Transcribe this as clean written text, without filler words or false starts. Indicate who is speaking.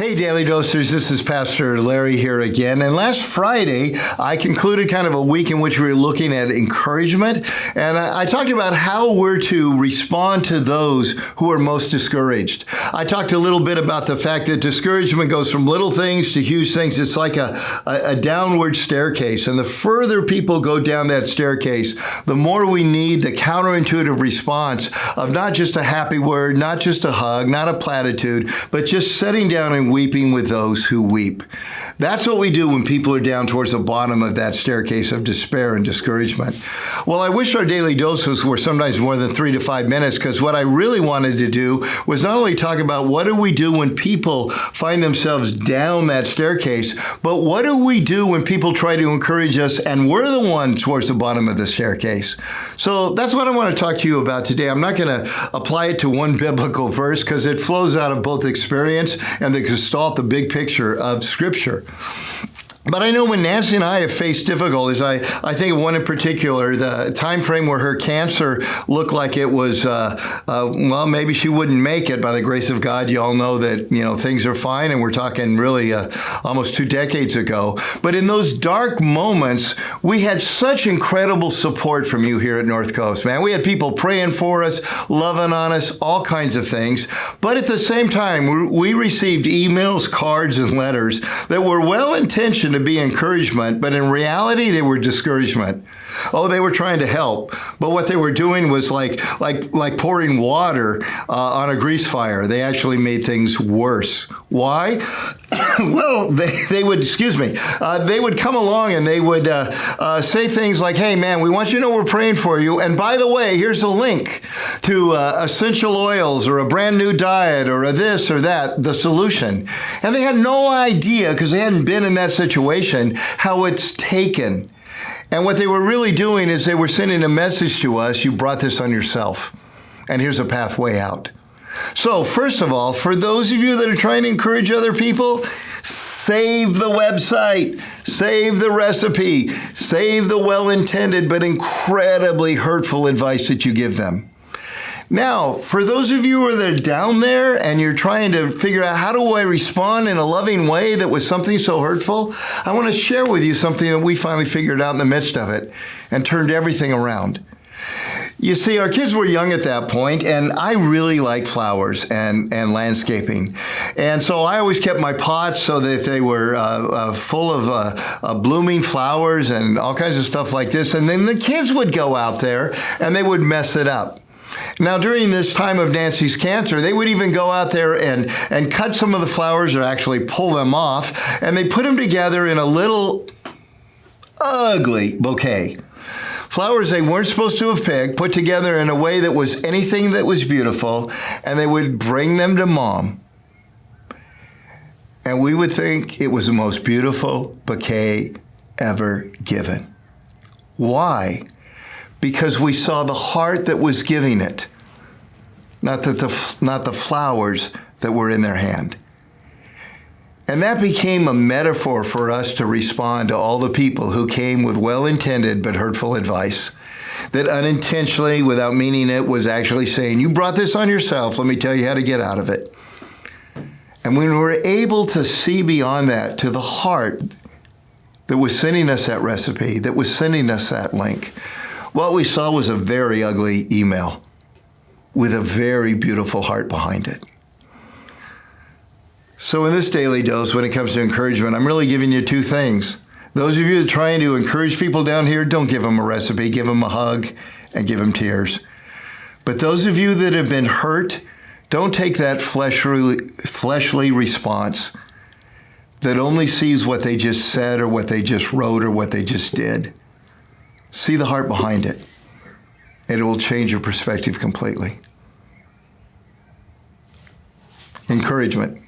Speaker 1: Hey, Daily Dosers, this is Pastor Larry here again. And last Friday, I concluded kind of a week in which we were looking at encouragement. And I talked about how we're to respond to those who are most discouraged. I talked a little bit about the fact that discouragement goes from little things to huge things. It's like a downward staircase. And the further people go down that staircase, the more we need the counterintuitive response of not just a happy word, not just a hug, not a platitude, but just sitting down and weeping with those who weep. That's what we do when people are down towards the bottom of that staircase of despair and discouragement. Well, I wish our daily doses were sometimes more than 3 to 5 minutes, because what I really wanted to do was not only talk about what do we do when people find themselves down that staircase, but what do we do when people try to encourage us and we're the one towards the bottom of the staircase. So that's what I want to talk to you about today. I'm not going to apply it to one biblical verse because it flows out of both experience and the gestalt, the big picture of Scripture. But I know when Nancy and I have faced difficulties, I think of one in particular, the time frame where her cancer looked like it was, well, maybe she wouldn't make it. By the grace of God, you all know that, things are fine, and we're talking really almost 2 decades ago. But in those dark moments, we had such incredible support from you here at North Coast, man. We had people praying for us, loving on us, all kinds of things. But at the same time, we received emails, cards, and letters that were well-intentioned to be encouragement, but in reality, they were discouragement. Oh, they were trying to help, but what they were doing was like pouring water on a grease fire. They actually made things worse. Why? Well, they would, they would come along and they would say things like, hey, man, we want you to know we're praying for you. And by the way, here's a link to essential oils or a brand new diet or a this or that, the solution. And they had no idea, because they hadn't been in that situation, how it's taken. And what they were really doing is they were sending a message to us: you brought this on yourself, and here's a pathway out. So first of all, for those of you that are trying to encourage other people, save the website, save the recipe, save the well-intended but incredibly hurtful advice that you give them. Now, for those of you that are down there and you're trying to figure out how do I respond in a loving way that was something so hurtful, I want to share with you something that we finally figured out in the midst of it and turned everything around. You see, our kids were young at that point, and I really like flowers and landscaping. And so I always kept my pots so that they were full of blooming flowers and all kinds of stuff like this. And then the kids would go out there and they would mess it up. Now, during this time of Nancy's cancer, they would even go out there and cut some of the flowers, or actually pull them off, and they put them together in a little ugly bouquet. Flowers they weren't supposed to have picked, put together in a way that was anything that was beautiful, and they would bring them to Mom. And we would think it was the most beautiful bouquet ever given. Why? Because we saw the heart that was giving it, not the flowers that were in their hand. And that became a metaphor for us to respond to all the people who came with well-intended but hurtful advice that unintentionally, without meaning it, was actually saying, you brought this on yourself, let me tell you how to get out of it. And when we were able to see beyond that to the heart that was sending us that recipe, that was sending us that link, what we saw was a very ugly email with a very beautiful heart behind it. So in this daily dose, when it comes to encouragement, I'm really giving you 2 things. Those of you that are trying to encourage people down here, don't give them a recipe, give them a hug and give them tears. But those of you that have been hurt, don't take that fleshly response that only sees what they just said or what they just wrote or what they just did. See the heart behind it, and it will change your perspective completely. Encouragement.